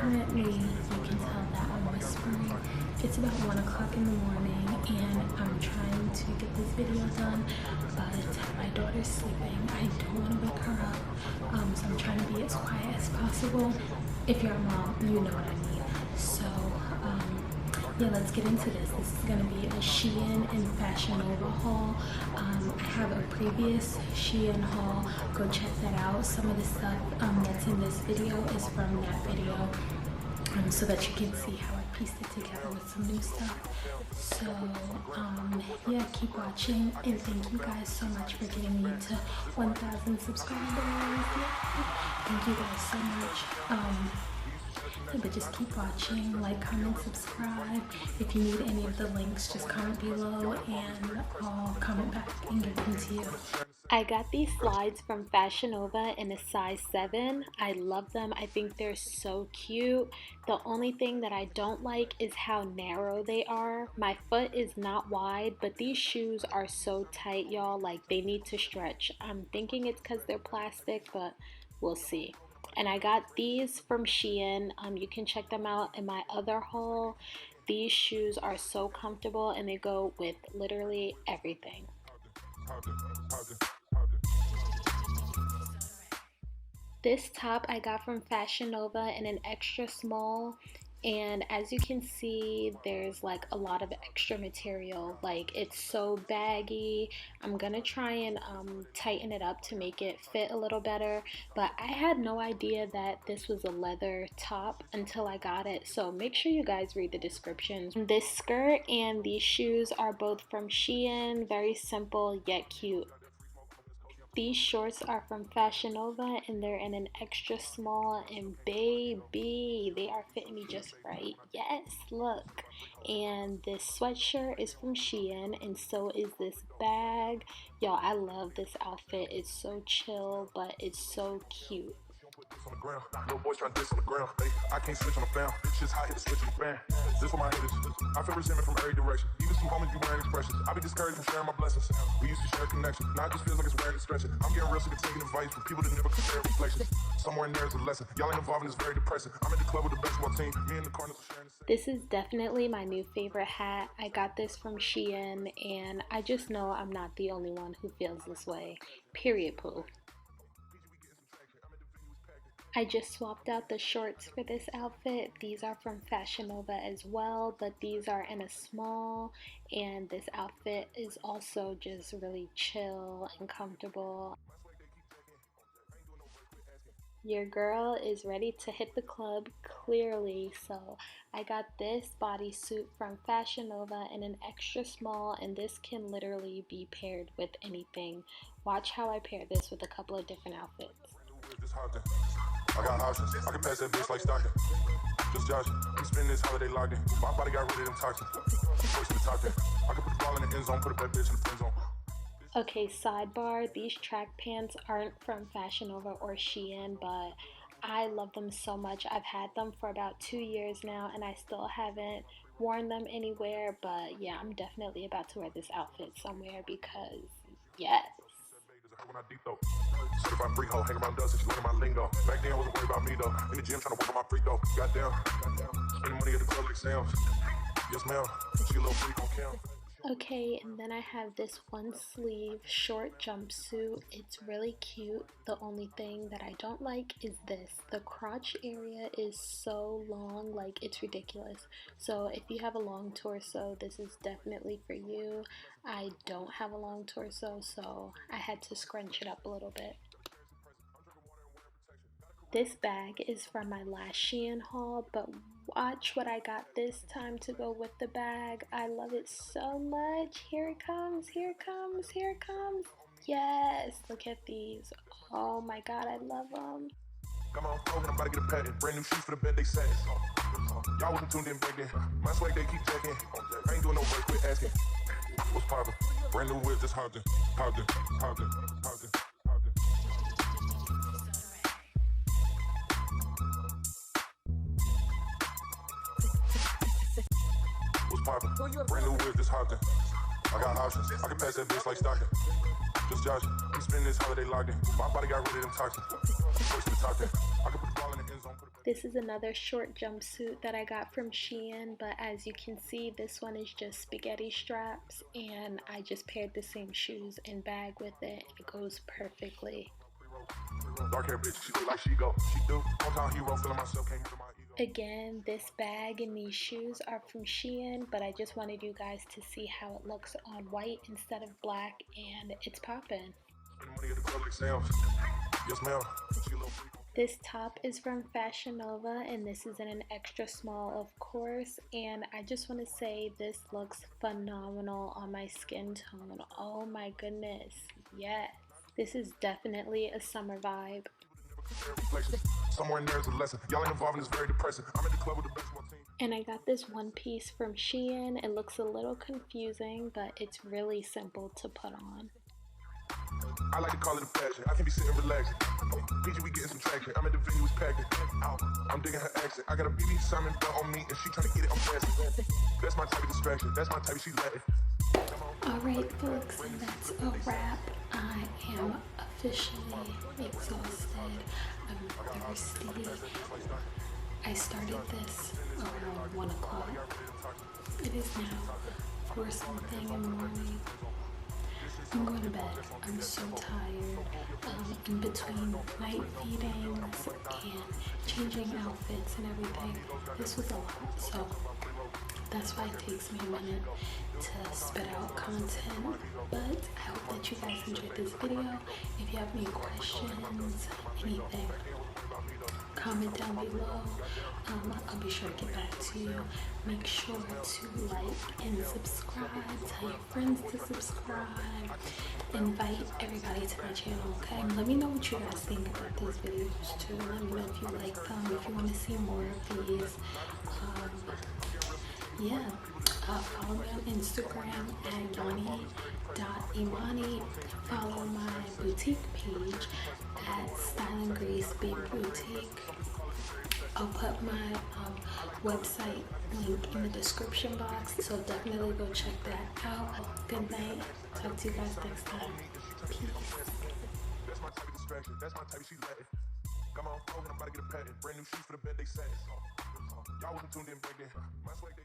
Currently, you can tell that I'm whispering. It's about 1 o'clock in the morning and I'm trying to get this video done, but my daughter's sleeping. I don't want to wake her up, so I'm trying to be as quiet as possible. If you're a mom, you know what I mean. So, yeah, let's get into this. This is going to be a Shein and Fashion Nova haul. I have a previous Shein haul. Go check that out. Some of the stuff that's in this video is from that video, so that you can see how I pieced it together with some new stuff. So, yeah, keep watching, and thank you guys so much for getting me to 1,000 subscribers. Yeah. Thank you guys so much. Yeah, but just keep watching, like, comment, subscribe. If you need any of the links, just comment below and I'll comment back and give them to you. I got these slides from Fashion Nova in a size 7. I love them. I think they're so cute. The only thing that I don't like is how narrow they are. My foot is not wide, but these shoes are so tight, y'all. Like, they need to stretch. I'm thinking it's because they're plastic, but we'll see. And I got these from Shein. You can check them out in my other haul. These shoes are so comfortable and they go with literally everything. This top I got from Fashion Nova in an extra small, and as you can see, there's like a lot of extra material. Like, it's so baggy. I'm gonna try and tighten it up to make it fit a little better, but I had no idea that this was a leather top until I got it, so make sure you guys read the descriptions. This skirt and these shoes are both from Shein. Very simple yet cute. These shorts are from Fashion Nova and they're in an extra small, and baby, they are fitting me just right. Yes, look. And this sweatshirt is from Shein, and so is this bag. Y'all, I love this outfit. It's so chill, but it's so cute. On the ground, no boys trying to diss on the ground. Hey, I can't switch on the fan. It's just hot, hit the switch on the fan. This for my haters. I feel resentment from every direction. Even some homies be wearing expressions. I be discouraged from sharing my blessings. We used to share a connection. Now it just feels like it's wearing and stretching. I'm getting real sick of taking advice from people that never compare reflections. Somewhere in there is a lesson. Y'all ain't involved in this very depressing. I'm at the club with the basketball team. Me and the Cardinals are sharing the same. This is definitely my new favorite hat. I got this from Shein, and I just know I'm not the only one who feels this way. Period, poo. I just swapped out the shorts for this outfit. These are from Fashion Nova as well, but these are in a small, and this outfit is also just really chill and comfortable. Your girl is ready to hit the club, clearly, so I got this bodysuit from Fashion Nova in an extra small, and this can literally be paired with anything. Watch how I pair this with a couple of different outfits. I got options. I can pass that bitch like Stockton. Just joshing. I'm spending this holiday locked in. My body got rid of them toxins. First to the top 10. I can put the ball in the end zone, put a bad bitch in the friend zone. Okay, sidebar. These track pants aren't from Fashion Nova or Shein, but I love them so much. I've had them for about 2 years now, and I still haven't worn them anywhere. But yeah, I'm definitely about to wear this outfit somewhere because yes. When I deep though, certified freak hoe, hang around dust and she learning my lingo. Back then I wasn't worried about me though. In the gym trying to work on my freak though. Goddamn, spending money at the club like Sam's. Yes ma'am, she a little freak on cam. Okay, and then I have this one sleeve short jumpsuit. It's really cute. The only thing that I don't like is this. The crotch area is so long, like it's ridiculous. So if you have a long torso, this is definitely for you. I don't have a long torso, so I had to scrunch it up a little bit. This bag is from my last Shein haul, but watch what I got this time to go with the bag. I love it so much. Here it comes, here it comes, here it comes. Yes, look at these. Oh my god, I love them. Come on, I'm about to get a patent. Brand new shoes for the bed they satin. Y'all wasn't tuned in back then. My swag they keep checking. I ain't doing no work, quit asking. What's poppin'? Brand new whip, just hopped in, hopped in, hopped in, hopped in. Brand new whip, just hopped in. I got options. I can pass that bitch like Stockton. Just joshing. I'm spending this holiday locked in. My body got rid of them toxins. First to the top 10. I can put the ball in the end zone. This is another short jumpsuit that I got from Shein, but as you can see, this one is just spaghetti straps, and I just paired the same shoes and bag with it. It goes perfectly. Again, this bag and these shoes are from Shein, but I just wanted you guys to see how it looks on white instead of black, and it's poppin'. This top is from Fashion Nova, and this is in an extra small, of course, and I just want to say this looks phenomenal on my skin tone. Oh my goodness, yes. This is definitely a summer vibe. And I got this one piece from Shein. It looks a little confusing, but it's really simple to put on. I like to call it a passion. I can be sitting relaxing. PG, we getting some traction. I'm at the venue, it's packed. I'm digging her accent. I got a BB Simon belt on me, and she trying to get it on fast. That's my type of distraction. That's my type of, she's Latin. Alright folks, and that's a wrap. I am officially exhausted. I'm thirsty. I started this around 1 o'clock. It is now 4 something in the morning. I'm going to bed. I'm so tired. In between night feedings and changing outfits and everything, this was a lot. So that's why it takes me a minute to spit out content. But I hope that you guys enjoyed this video. If you have any questions, anything, comment down below. I'll be sure to get back to you. Make sure to like and subscribe. Tell your friends to subscribe. Invite everybody to my channel, okay? Let me know what you guys think about these videos too. Let me know if you like them, if you want to see more of these. Yeah, follow me on Instagram at yoni.imani. Follow my boutique page at Style & Grace Baby Boutique. I'll put my website link in the description box, so definitely go check that out. Good night. Talk to you guys next time. Peace. That's my type of distraction. That's my type of, she's Latin. Come on, I'm about to get a patent. Brand new shoes for the bed, they satin. Y'all wasn't tuned in back then. My swag, they